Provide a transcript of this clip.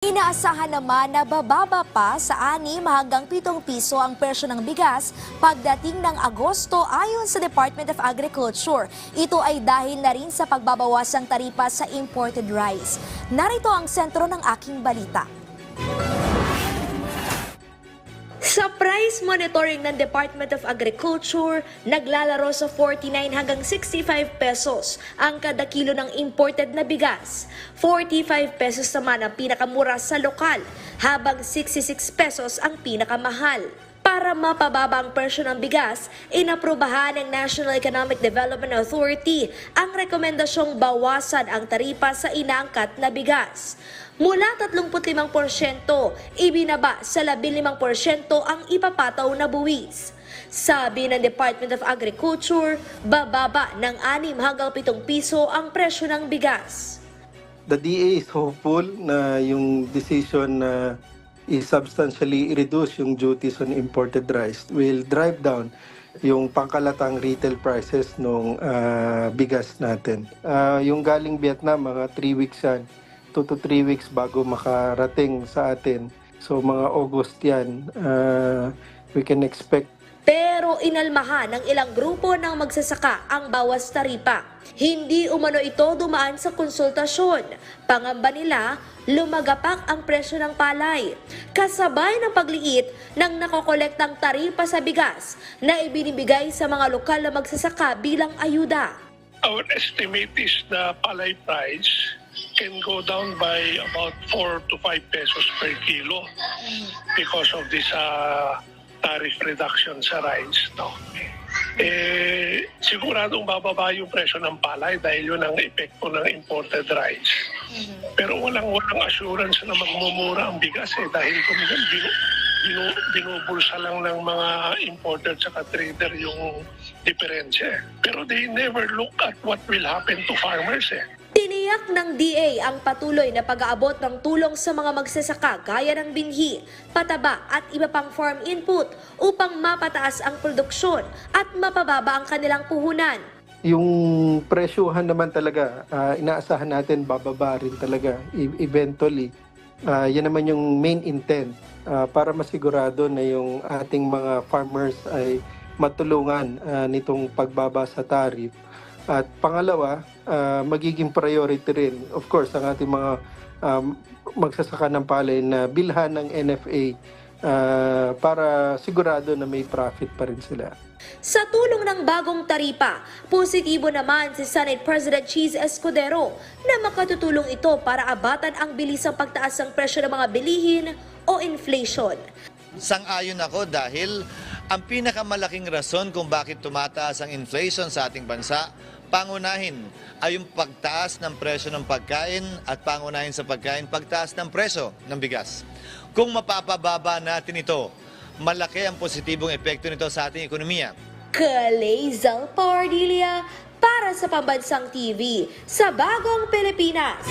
Inaasahan naman na bababa pa sa 6 hanggang 7 piso ang presyo ng bigas pagdating ng Agosto ayon sa Department of Agriculture. Ito ay dahil na rin sa pagbabawasang taripa sa imported rice. Narito ang sentro ng aking balita. Sa price monitoring ng Department of Agriculture, naglalaro sa 49 hanggang 65 pesos ang kada kilo ng imported na bigas. 45 pesos naman ang pinakamura sa lokal, habang 66 pesos ang pinakamahal. Para mapababa ang presyo ng bigas, inaprubahan ng National Economic Development Authority ang rekomendasyong bawasan ang taripa sa inaangkat na bigas. Mula 35%, ibinaba sa 15% ang ipapataw na buwis. Sabi ng Department of Agriculture, bababa ng 6 hanggang 7 piso ang presyo ng bigas. The DA is hopeful na yung decision na i-substantially reduce yung duties on imported rice will drive down yung pangkalatang retail prices ng bigas natin. Yung galing Vietnam, mga 3 weeks yan, 2 to 3 weeks bago makarating sa atin. So mga August yan, we can expect. Pero inalmahan ng ilang grupo ng magsasaka ang bawas taripa. Hindi umano ito dumaan sa konsultasyon. Pangamba nila, lumagapak ang presyo ng palay. Kasabay ng pagliit ng nakokolektang taripa sa bigas na ibinibigay sa mga lokal na magsasaka bilang ayuda. Our estimate is the palay price can go down by about 4 to 5 pesos per kilo because of this tariff reduction sa rice. No? Siguradong bababa yung presyo ng palay dahil yun ang epekto ng imported rice. Pero walang assurance na magmumura ang bigas dahil kung binubulsa lang ng mga importer at trader yung diferensya. Pero they never look at what will happen to farmers. Tiniyak ng DA ang patuloy na pag-aabot ng tulong sa mga magsasaka gaya ng binhi, pataba at iba pang farm input upang mapataas ang produksyon at mapababa ang kanilang puhunan. Yung presyuhan naman talaga, inaasahan natin bababa rin talaga eventually. Yan naman yung main intent para masigurado na yung ating mga farmers ay matulungan nitong pagbaba sa tariff. At pangalawa, magiging priority rin, of course, ang ating mga magsasaka ng palay na bilhan ng NFA para sigurado na may profit pa rin sila. Sa tulong ng bagong taripa, positibo naman si Senate President Cheese Escudero na makatutulong ito para abatan ang bilisang pagtaas ng presyo ng mga bilihin o inflation. Sang-ayon ako dahil ang pinakamalaking rason kung bakit tumataas ang inflation sa ating bansa, pangunahin ay yung pagtaas ng presyo ng pagkain at pangunahin sa pagkain, pagtaas ng presyo ng bigas. Kung mapapababa natin ito, malaki ang positibong epekto nito sa ating ekonomiya. Kalezal Pardilia para sa Pambansang TV sa Bagong Pilipinas.